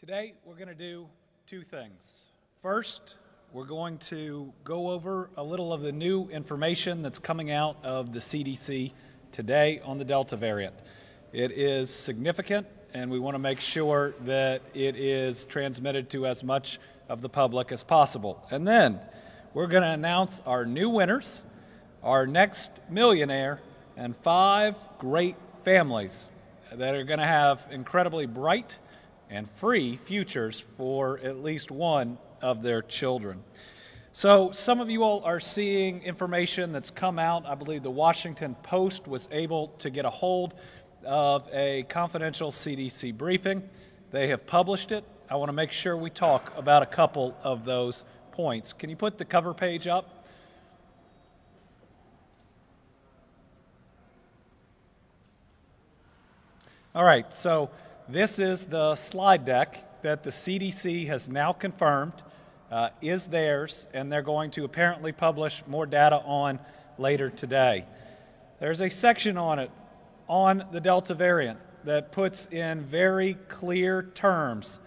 Today, we're going to do two things. First, we're going to go over a little of the new information that's coming out of the CDC today on the Delta variant. It is significant, and we want to make sure that it is transmitted to as much of the public as possible. And then, we're going to announce our new winners, our next millionaire, and 5 great families that are going to have incredibly bright and free futures for at least one of their children. So some of you all are seeing information that's come out. I believe the Washington Post was able to get a hold of a confidential CDC briefing. They have published it. I want to make sure we talk about a couple of those points. Can you put the cover page up? All right, so this is the slide deck that the CDC has now confirmed is theirs, and they're going to apparently publish more data on later today. There's a section on it on the Delta variant that puts in very clear terms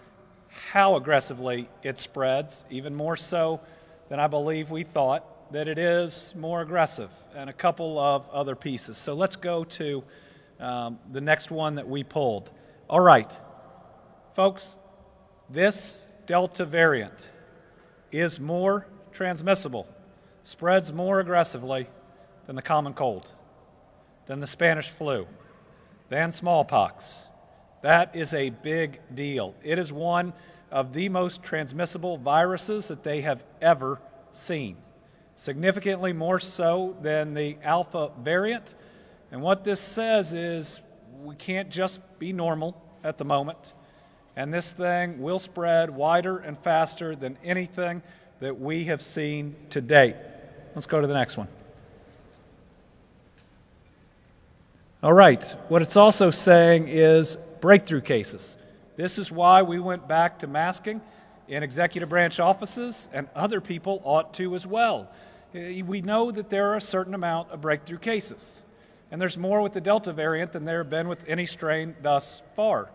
how aggressively it spreads, even more so than I believe we thought, that it is more aggressive, and a couple of other pieces. So let's go to the next one that we pulled. All right, folks, this Delta variant is more transmissible, spreads more aggressively than the common cold, than the Spanish flu, than smallpox. That is a big deal. It is one of the most transmissible viruses that they have ever seen, significantly more so than the Alpha variant. And what this says is we can't just be normal at the moment, and this thing will spread wider and faster than anything that we have seen to date. Let's go to the next one. All right, what it's also saying is breakthrough cases. This is why we went back to masking in executive branch offices, and other people ought to as well. We know that there are a certain amount of breakthrough cases, and there's more with the Delta variant than there have been with any strain thus far.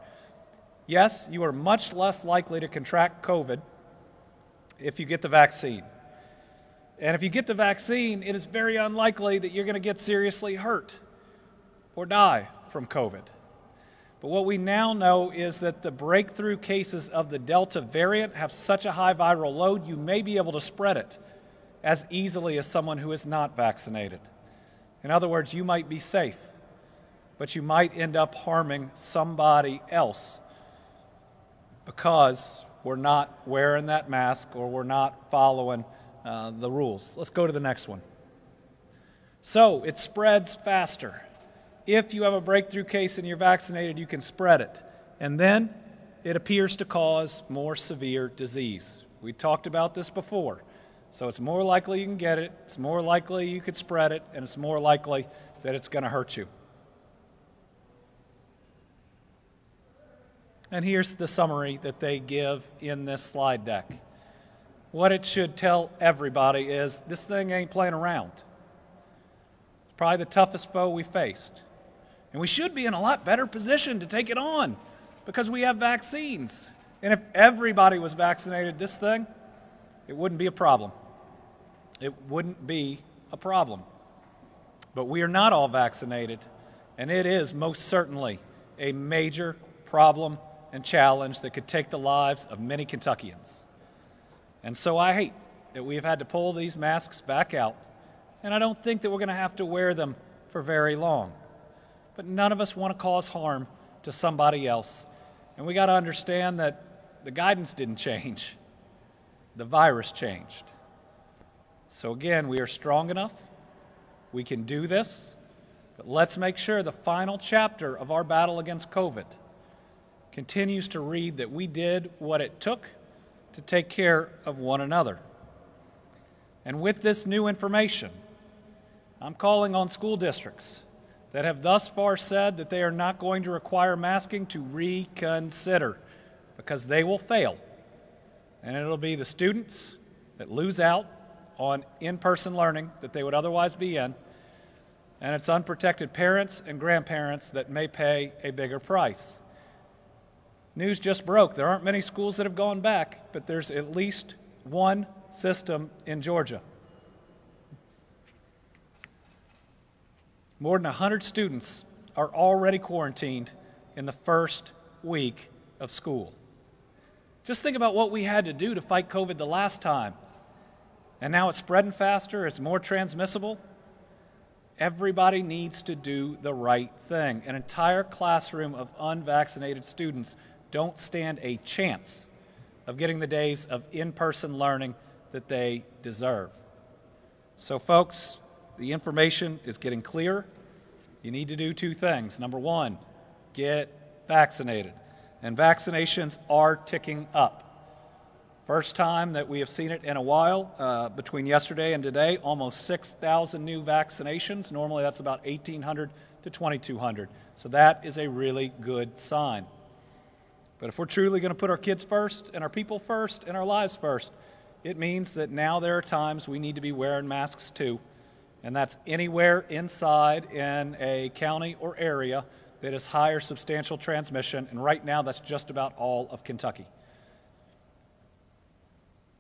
Yes, you are much less likely to contract COVID if you get the vaccine. And if you get the vaccine, it is very unlikely that you're going to get seriously hurt or die from COVID. But what we now know is that the breakthrough cases of the Delta variant have such a high viral load, you may be able to spread it as easily as someone who is not vaccinated. In other words, you might be safe, but you might end up harming somebody else because we're not wearing that mask or we're not following the rules. Let's go to the next one. So it spreads faster. If you have a breakthrough case and you're vaccinated, you can spread it. And then it appears to cause more severe disease. We talked about this before. So it's more likely you can get it, it's more likely you could spread it, and it's more likely that it's going to hurt you. And here's the summary that they give in this slide deck. What it should tell everybody is this thing ain't playing around. It's probably the toughest foe we faced. And we should be in a lot better position to take it on because we have vaccines. And if everybody was vaccinated, this thing, it wouldn't be a problem. It wouldn't be a problem. But we are not all vaccinated, and it is most certainly a major problem and challenge that could take the lives of many Kentuckians. And so I hate that we have had to pull these masks back out, and I don't think that we're going to have to wear them for very long. But none of us want to cause harm to somebody else. And we got to understand that the guidance didn't change. The virus changed. So again, we are strong enough. We can do this. But let's make sure the final chapter of our battle against COVID continues to read that we did what it took to take care of one another. And with this new information, I'm calling on school districts that have thus far said that they are not going to require masking to reconsider, because they will fail. And it'll be the students that lose out on in-person learning that they would otherwise be in, and it's unprotected parents and grandparents that may pay a bigger price. News just broke. There aren't many schools that have gone back, but there's at least one system in Georgia. More than 100 students are already quarantined in the first week of school. Just think about what we had to do to fight COVID the last time. And now it's spreading faster, it's more transmissible. Everybody needs to do the right thing. An entire classroom of unvaccinated students don't stand a chance of getting the days of in-person learning that they deserve. So folks, the information is getting clear. You need to do two things. Number one, get vaccinated. And vaccinations are ticking up. First time that we have seen it in a while. Between yesterday and today, almost 6,000 new vaccinations. Normally that's about 1,800 to 2,200. So that is a really good sign. But if we're truly going to put our kids first and our people first and our lives first, it means that now there are times we need to be wearing masks too. And that's anywhere inside in a county or area that is high or substantial transmission. And right now that's just about all of Kentucky.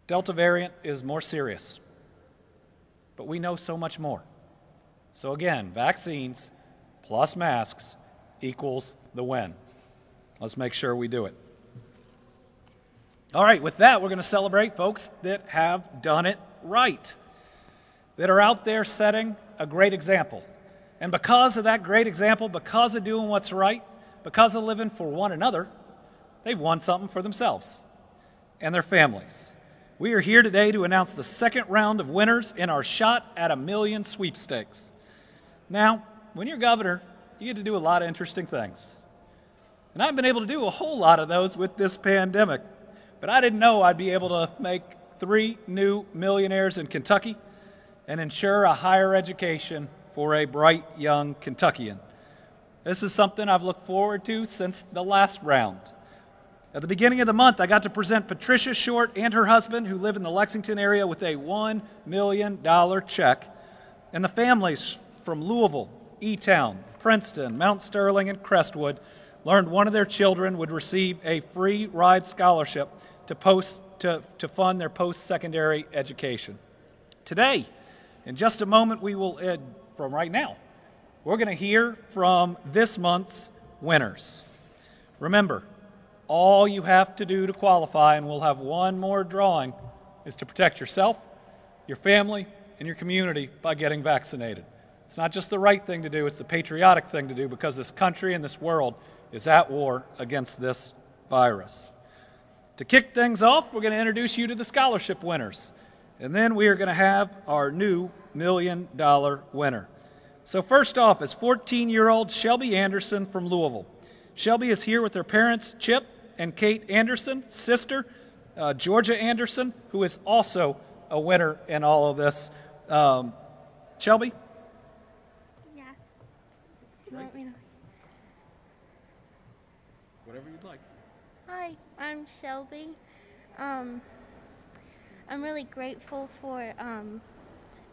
Delta variant is more serious, but we know so much more. So again, vaccines plus masks equals the win. Let's make sure we do it. All right, with that, we're going to celebrate folks that have done it right, that are out there setting a great example. And because of that great example, because of doing what's right, because of living for one another, they've won something for themselves and their families. We are here today to announce the second round of winners in our Shot at a Million sweepstakes. Now, when you're governor, you get to do a lot of interesting things. And I've been able to do a whole lot of those with this pandemic. But I didn't know I'd be able to make 3 new millionaires in Kentucky and ensure a higher education for a bright young Kentuckian. This is something I've looked forward to since the last round. At the beginning of the month, I got to present Patricia Short and her husband, who live in the Lexington area, with a $1 million check. And the families from Louisville, E-Town, Princeton, Mount Sterling, and Crestwood learned one of their children would receive a free ride scholarship to fund their post-secondary education. Today, in just a moment, we will, from right now, we're going to hear from this month's winners. Remember, all you have to do to qualify, and we'll have one more drawing, is to protect yourself, your family, and your community by getting vaccinated. It's not just the right thing to do, it's the patriotic thing to do, because this country and this world is at war against this virus. To kick things off, we're going to introduce you to the scholarship winners. And then we are going to have our new $1 million winner. So first off is 14-year-old Shelby Anderson from Louisville. Shelby is here with her parents, Chip and Kate Anderson, sister, Georgia Anderson, who is also a winner in all of this. Shelby? Yeah. You want me to? Whatever you'd like. Hi, I'm Shelby. I'm really grateful for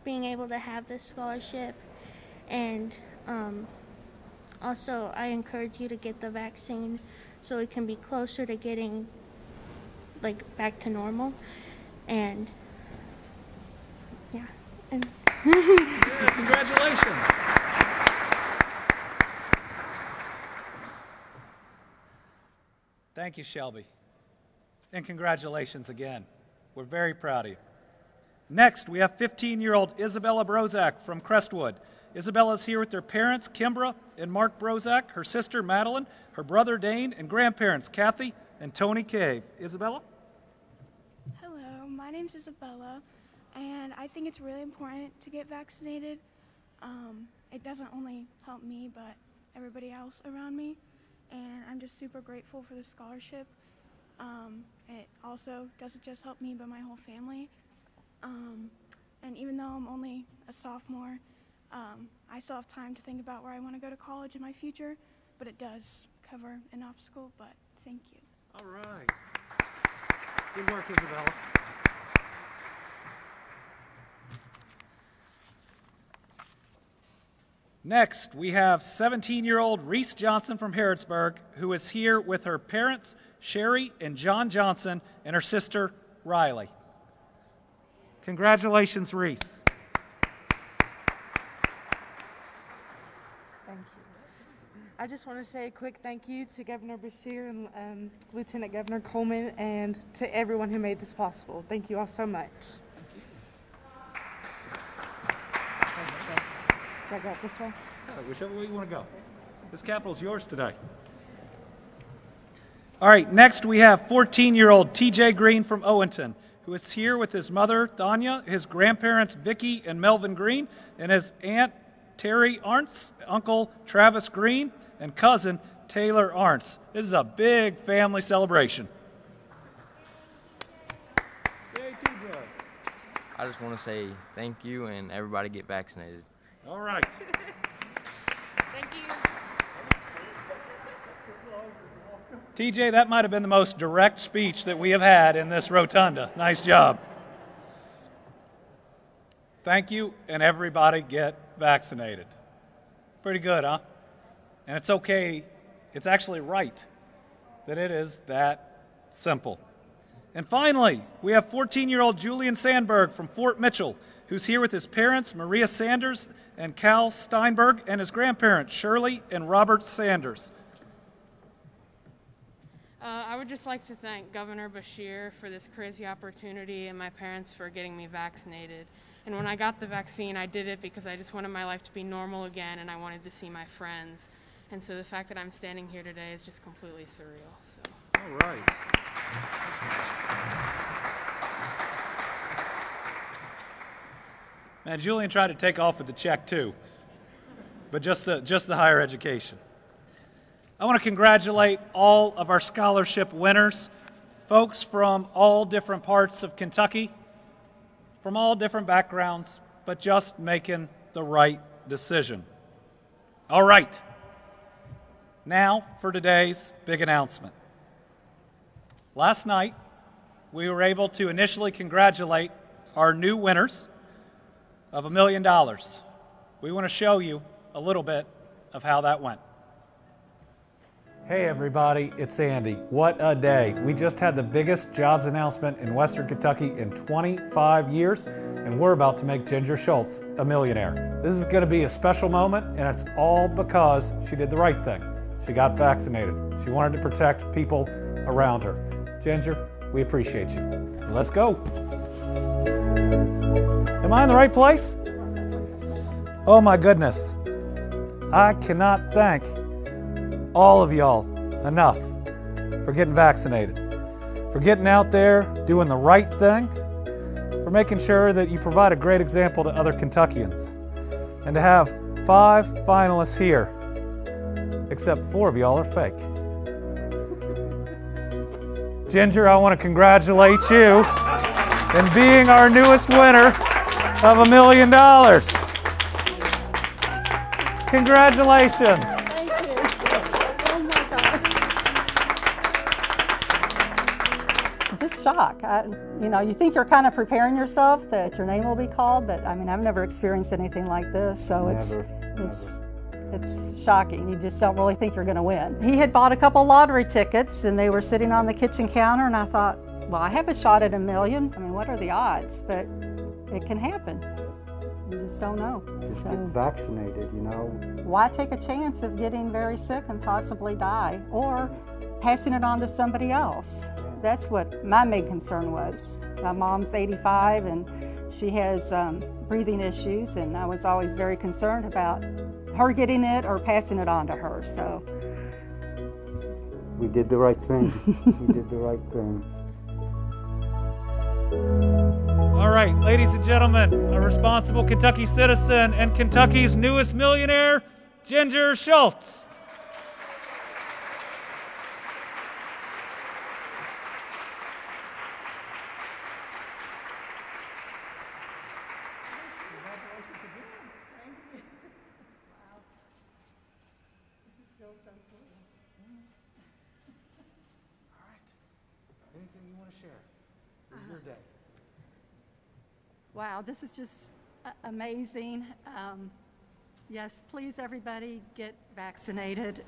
being able to have this scholarship, and also I encourage you to get the vaccine so we can be closer to getting back to normal. And yeah. And yeah, congratulations. Thank you, Shelby. And congratulations again. We're very proud of you. Next, we have 15-year-old Isabella Brozak from Crestwood. Isabella is here with her parents, Kimbra and Mark Brozak, her sister, Madeline, her brother, Dane, and grandparents, Kathy and Tony Cave. Isabella? Hello, my name's Isabella, and I think it's really important to get vaccinated. It doesn't only help me, but everybody else around me, and I'm just super grateful for the scholarship. It also doesn't just help me, but my whole family. And even though I'm only a sophomore, I still have time to think about where I want to go to college in my future, but it does cover an obstacle, but thank you. All right. Good work, Isabella. Next, we have 17-year-old Reese Johnson from Harrodsburg, who is here with her parents, Sherry and John Johnson, and her sister, Riley. Congratulations, Reese. Thank you. I just want to say a quick thank you to Governor Beshear and Lieutenant Governor Coleman and to everyone who made this possible. Thank you all so much. Do I go this way? Whichever way you want to go. This capital's yours today. All right, next we have 14-year-old TJ Green from Owenton, who is here with his mother, Thanya, his grandparents, Vicki and Melvin Green, and his aunt, Terry Arntz, uncle Travis Green, and cousin, Taylor Arntz. This is a big family celebration. Yay, TJ. I just want to say thank you and everybody get vaccinated. All right. Thank you. TJ, that might have been the most direct speech that we have had in this rotunda. Nice job. Thank you, and everybody get vaccinated. Pretty good, huh? And it's okay, it's actually right that it is that simple. And finally, we have 14-year-old Julian Sandberg from Fort Mitchell, who's here with his parents, Maria Sanders and Cal Steinberg, and his grandparents, Shirley and Robert Sanders. I would just like to thank Governor Beshear for this crazy opportunity and my parents for getting me vaccinated. And when I got the vaccine, I did it because I just wanted my life to be normal again and I wanted to see my friends. And so the fact that I'm standing here today is just completely surreal. So. All right. Man, Julian tried to take off with the check too, but just the higher education. I want to congratulate all of our scholarship winners, folks from all different parts of Kentucky, from all different backgrounds, but just making the right decision. All right, now for today's big announcement. Last night, we were able to initially congratulate our new winners of $1 million. We want to show you a little bit of how that went. Hey everybody, it's Andy. What a day. We just had the biggest jobs announcement in Western Kentucky in 25 years, and we're about to make Ginger Schultz a millionaire. This is going to be a special moment, and it's all because she did the right thing. She got vaccinated. She wanted to protect people around her. Ginger, we appreciate you. Let's go. Am I in the right place? Oh my goodness. I cannot thank all of y'all enough for getting vaccinated, for getting out there, doing the right thing, for making sure that you provide a great example to other Kentuckians, and to have 5 finalists here, except 4 of y'all are fake. Ginger, I want to congratulate you in being our newest winner of $1 million. Congratulations. Just shock. You know, you think you're kind of preparing yourself that your name will be called, but I mean, I've never experienced anything like this, so it's shocking. You just don't really think you're going to win. He had bought a couple lottery tickets, and they were sitting on the kitchen counter, and I thought, well, I have a shot at $1 million. I mean, what are the odds? But it can happen. You just don't know. Just get vaccinated, you know. Why take a chance of getting very sick and possibly die, or passing it on to somebody else? That's what my main concern was. My mom's 85 and she has breathing issues, and I was always very concerned about her getting it or passing it on to her. So we did the right thing. We did the right thing. All right, ladies and gentlemen, a responsible Kentucky citizen and Kentucky's newest millionaire, Ginger Schultz. Wow, this is just amazing. Yes, please, everybody, get vaccinated.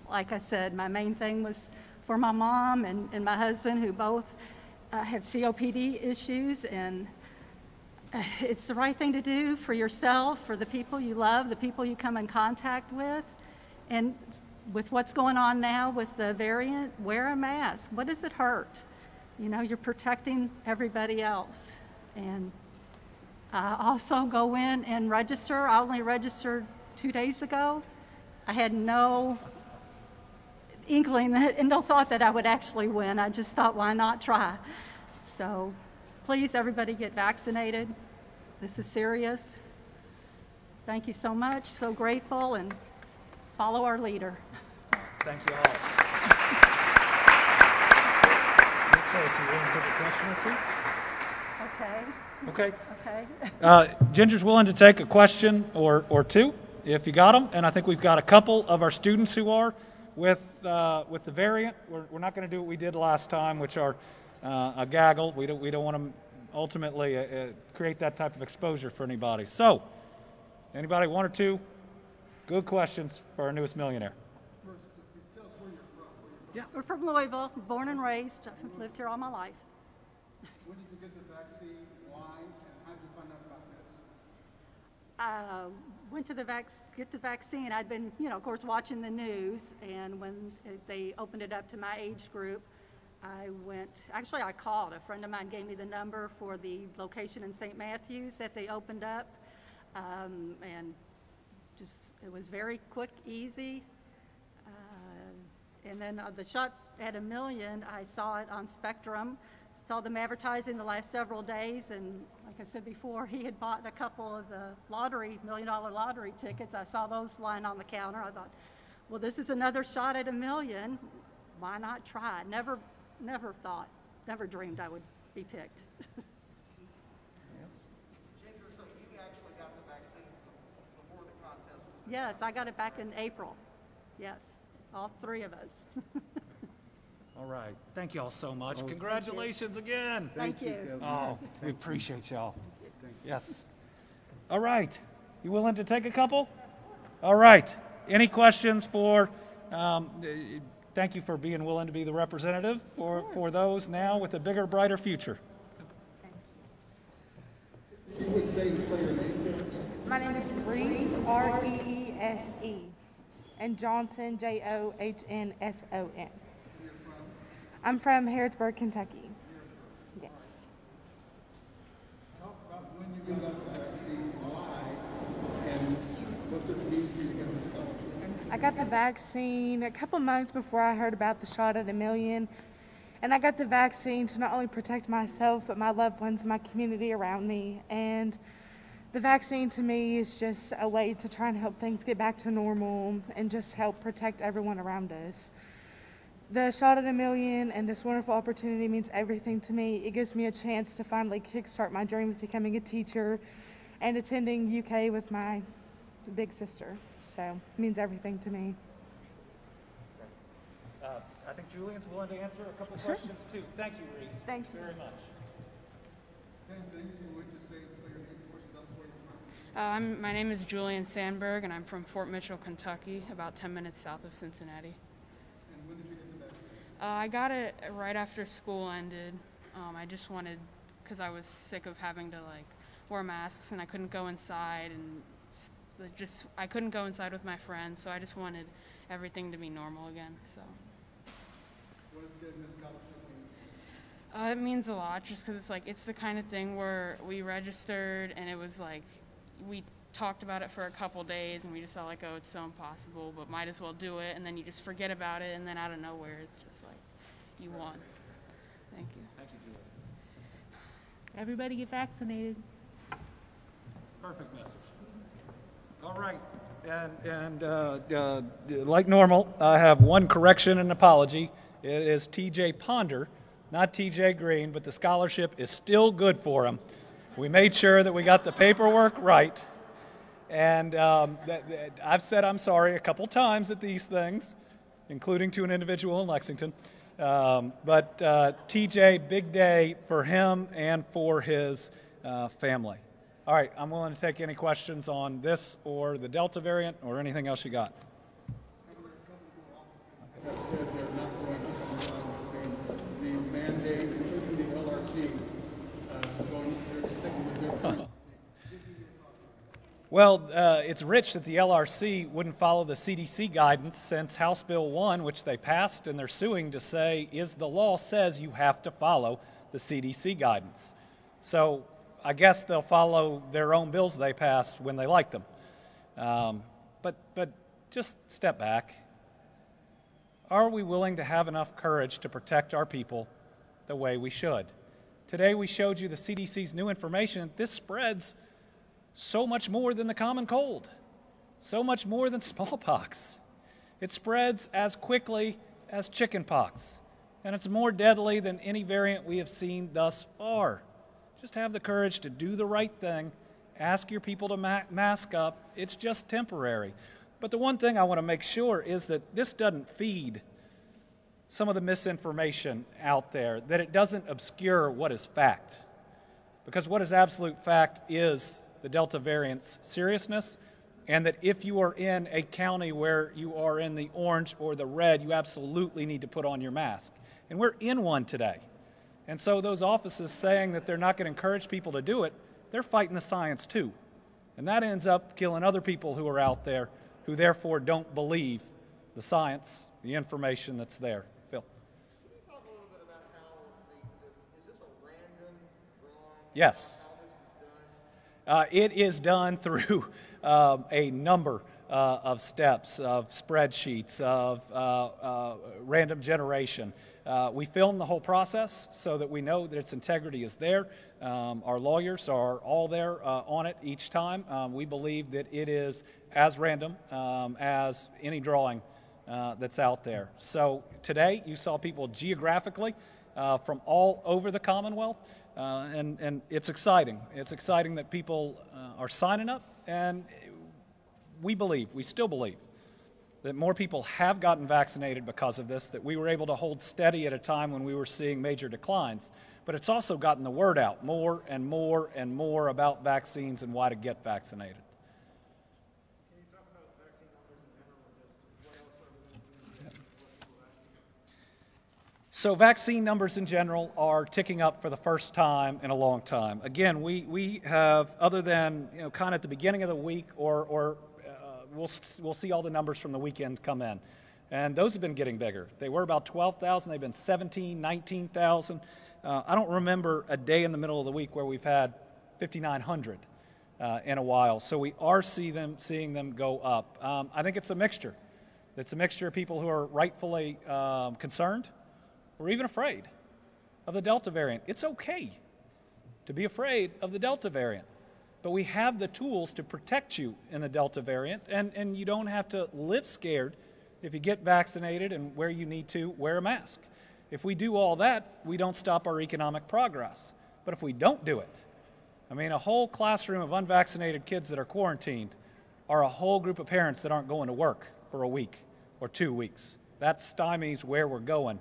Like I said, my main thing was for my mom and my husband, who both have COPD issues, and it's the right thing to do for yourself, for the people you love, the people you come in contact with. And with what's going on now with the variant, wear a mask. What does it hurt? You know, you're protecting everybody else. And also go in and register. I only registered 2 days ago. I had no inkling and no thought that I would actually win. I just thought, why not try? So please, everybody, get vaccinated. This is serious. Thank you so much. So grateful, and follow our leader. Thank you all. Okay, so you want to take a question or two? Okay. Okay. Ginger's willing to take a question or two, if you got them. And I think we've got a couple of our students who are with the variant. We're not going to do what we did last time, which are a gaggle. We don't want to ultimately create that type of exposure for anybody. So, anybody, one or two good questions for our newest millionaire? Yeah. We're from Louisville, born and raised. I've lived here all my life. When did you get the vaccine? Why? And how did you find out about this? Went to get the vaccine. I'd been, of course, watching the news, and when they opened it up to my age group, I called. A friend of mine gave me the number for the location in St. Matthews that they opened up, and it was very quick, easy. And then the shot at $1 million, I saw it on Spectrum, saw them advertising the last several days, and like I said before, he had bought a couple of the $1 million lottery tickets. I saw those lying on the counter. I thought, well, this is another shot at $1 million. Why not try? Never dreamed I would be picked. Ginger, so you actually got the vaccine before the contest was? Yes, I got it back in April. Yes, all 3 of us. All right. Thank you all so much. Congratulations again. Thank you. Oh, we appreciate y'all. Yes. All right. You willing to take a couple? All right. Any questions for, thank you for being willing to be the representative for those now with a bigger, brighter future. You would say and spell your name. My name is Reese, R-E-E-S-E, and Johnson, J-O-H-N-S-O-N. I'm from Harrodsburg, Kentucky. Yes. Talk about when you got the vaccine, why, and what this means to you getting the scholarship. I got the vaccine a couple months before I heard about the shot at $1 million. And I got the vaccine to not only protect myself, but my loved ones, my community around me. And the vaccine to me is just a way to try and help things get back to normal and just help protect everyone around us. The shot at $1 million and this wonderful opportunity means everything to me. It gives me a chance to finally kickstart my dream of becoming a teacher and attending UK with my big sister. So it means everything to me. I think Julian's willing to answer a couple questions too. Thank you, Reese. Thank you very much. Same thing, you would just say and spell your name before she tells us where you're from. My name is Julian Sandberg, and I'm from Fort Mitchell, Kentucky, about 10 minutes south of Cincinnati. And when did you get the vaccine? I got it right after school ended. I just wanted, because I was sick of having to wear masks, and I couldn't go inside, and I couldn't go inside with my friends, so I just wanted everything to be normal again. So. What does getting this scholarship mean? It means a lot, just because it's the kind of thing where we registered, and it was we talked about it for a couple days, and we just thought oh, it's so impossible, but might as well do it, and then you just forget about it, and then out of nowhere, it's just you won. Thank you. Thank you, Julian. Everybody get vaccinated. Perfect message. All right. And like normal, I have one correction and apology. It is TJ Ponder, not TJ Green, but the scholarship is still good for him. We made sure that we got the paperwork right. And I've said I'm sorry a couple times at these things, including to an individual in Lexington. But TJ, big day for him and for his family. All right, I'm willing to take any questions on this or the Delta variant or anything else you got. Have said they're not going to comply with the mandate, including the LRC, going through sticking with their. Well, it's rich that the LRC wouldn't follow the CDC guidance, since House Bill 1, which they passed and they're suing to say is the law says you have to follow the CDC guidance. So I guess they'll follow their own bills they passed when they like them. But just step back. Are we willing to have enough courage to protect our people the way we should? Today we showed you the CDC's new information. This spreads so much more than the common cold, so much more than smallpox. It spreads as quickly as chickenpox, and it's more deadly than any variant we have seen thus far. Just have the courage to do the right thing. Ask your people to mask up. It's just temporary. But the one thing I want to make sure is that this doesn't feed some of the misinformation out there, that it doesn't obscure what is fact. Because what is absolute fact is the Delta variant's seriousness, and that if you are in a county where you are in the orange or the red, you absolutely need to put on your mask. And we're in one today. And so those offices saying that they're not going to encourage people to do it, they're fighting the science too. And that ends up killing other people who are out there who therefore don't believe the science, the information that's there. Phil. Can you talk a little bit about how is this a random drawing? Yes. How this is done? It is done through a number of steps, of spreadsheets, of random generation. We film the whole process so that we know that its integrity is there. Our lawyers are all there on it each time. We believe that it is as random as any drawing that's out there. So today you saw people geographically from all over the Commonwealth, and it's exciting. It's exciting that people are signing up, and we still believe that more people have gotten vaccinated because of this, that we were able to hold steady at a time when we were seeing major declines. But it's also gotten the word out more and more and more about vaccines and why to get vaccinated. Can you talk about vaccine numbers in general, just what else are we going to do to get people vaccinated? So vaccine numbers in general are ticking up for the first time in a long time. Again, we have, other than kind of at the beginning of the week we'll see all the numbers from the weekend come in. And those have been getting bigger. They were about 12,000. They've been 17, 19,000. I don't remember a day in the middle of the week where we've had 5,900 in a while. So we are seeing them go up. I think it's a mixture. It's a mixture of people who are rightfully concerned or even afraid of the Delta variant. It's okay to be afraid of the Delta variant. But we have the tools to protect you in the Delta variant, and you don't have to live scared if you get vaccinated and where you need to wear a mask. If we do all that, we don't stop our economic progress. But if we don't do it, I mean, a whole classroom of unvaccinated kids that are quarantined are a whole group of parents that aren't going to work for a week or 2 weeks. That stymies where we're going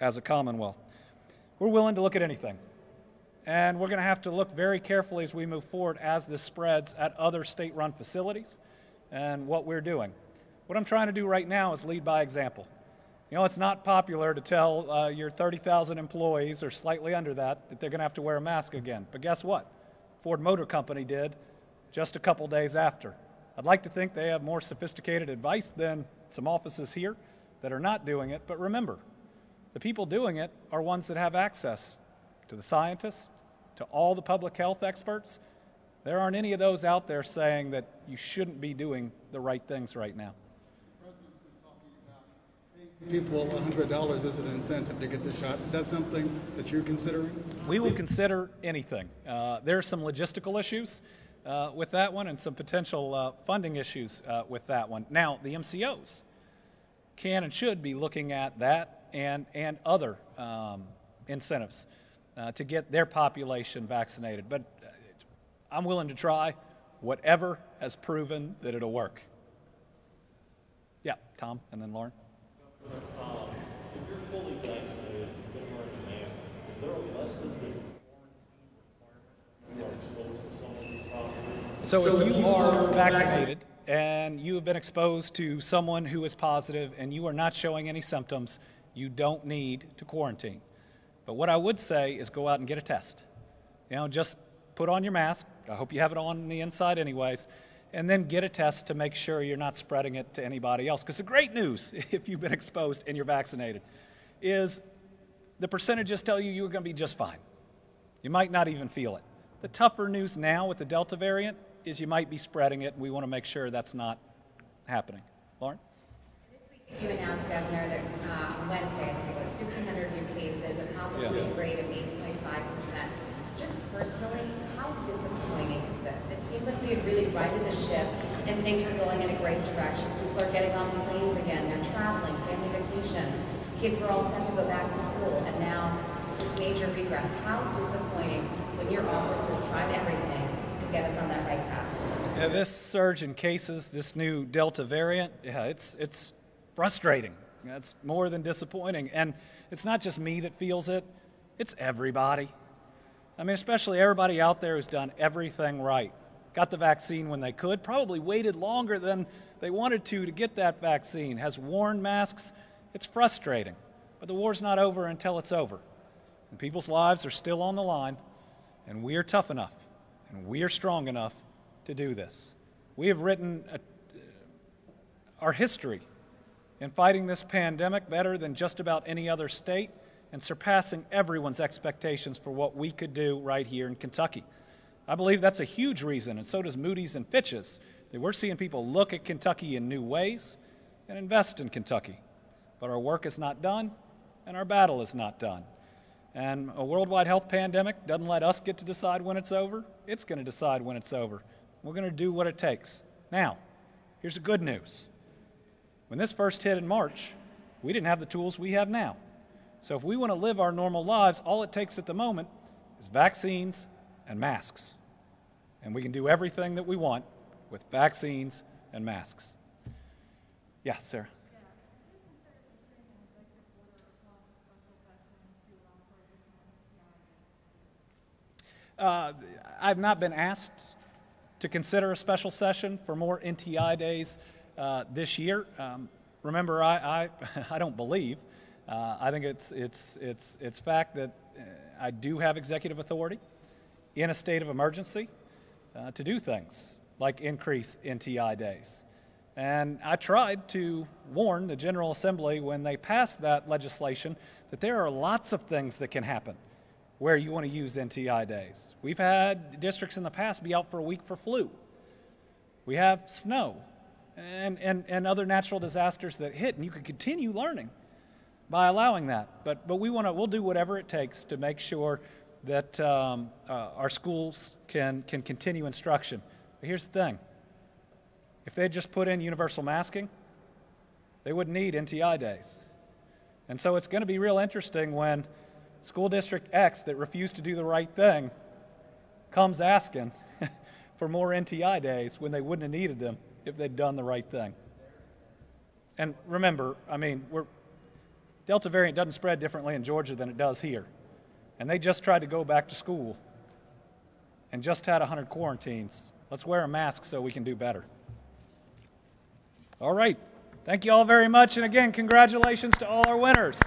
as a Commonwealth. We're willing to look at anything. And we're going to have to look very carefully as we move forward as this spreads at other state-run facilities and what we're doing. What I'm trying to do right now is lead by example. It's not popular to tell your 30,000 employees or slightly under that they're going to have to wear a mask again. But guess what? Ford Motor Company did just a couple days after. I'd like to think they have more sophisticated advice than some offices here that are not doing it. But remember, the people doing it are ones that have access to the scientists, to all the public health experts. There aren't any of those out there saying that you shouldn't be doing the right things right now. The president's been talking about paying people $100 as an incentive to get the shot. Is that something that you're considering? We will consider anything. There are some logistical issues with that one and some potential funding issues with that one. Now, the MCOs can and should be looking at that and other incentives to get their population vaccinated. But I'm willing to try whatever has proven that it'll work. Yeah, Tom, and then Lauren. If you're fully vaccinated, you can wear a mask. Is there a lesson in quarantine requirement? You are exposed to some of these problems? So if you are vaccinated and you have been exposed to someone who is positive and you are not showing any symptoms, you don't need to quarantine. But what I would say is go out and get a test. You know, just put on your mask. I hope you have it on the inside anyways. And then get a test to make sure you're not spreading it to anybody else. Because the great news, if you've been exposed and you're vaccinated, is the percentages tell you you're going to be just fine. You might not even feel it. The tougher news now with the Delta variant is you might be spreading it, and we want to make sure that's not happening. Lauren? This week you announced, Governor, that on Wednesday, I think it was 1,500 new cases, a positivity rate of 8.5%. Just personally, how disappointing is this? It seemed like we had really righted the ship and things were going in a great direction. People are getting on planes again, they're traveling, family vacations. Kids were all sent to go back to school, and now this major regress. How disappointing when your office has tried everything to get us on that right path. Yeah, this surge in cases, this new Delta variant, it's frustrating. It's more than disappointing. And it's not just me that feels it, it's everybody. I mean, especially everybody out there who's done everything right. Got the vaccine when they could, probably waited longer than they wanted to get that vaccine, has worn masks. It's frustrating. But the war's not over until it's over. And people's lives are still on the line, and we are tough enough, and we are strong enough to do this. We have written our history in fighting this pandemic better than just about any other state and surpassing everyone's expectations for what we could do right here in Kentucky. I believe that's a huge reason, and so does Moody's and Fitch's, that we're seeing people look at Kentucky in new ways and invest in Kentucky. But our work is not done, and our battle is not done. And a worldwide health pandemic doesn't let us get to decide when it's over. It's going to decide when it's over. We're going to do what it takes. Now, here's the good news. When this first hit in March, we didn't have the tools we have now. So if we want to live our normal lives, all it takes at the moment is vaccines and masks. And we can do everything that we want with vaccines and masks. Yeah, Sarah. I've not been asked to consider a special session for more NTI days this year. Remember, I don't believe. I think it's fact that I do have executive authority in a state of emergency to do things like increase NTI days. And I tried to warn the General Assembly when they passed that legislation that there are lots of things that can happen where you want to use NTI days. We've had districts in the past be out for a week for flu. We have snow and other natural disasters that hit, and you can continue learning by allowing that. But we'll do whatever it takes to make sure that our schools can continue instruction. But here's the thing. If they'd just put in universal masking, they wouldn't need NTI days. And so it's going to be real interesting when School District X that refused to do the right thing comes asking for more NTI days when they wouldn't have needed them if they'd done the right thing. And remember, I mean, Delta variant doesn't spread differently in Georgia than it does here. And they just tried to go back to school and just had 100 quarantines. Let's wear a mask so we can do better. All right. Thank you all very much. And again, congratulations to all our winners.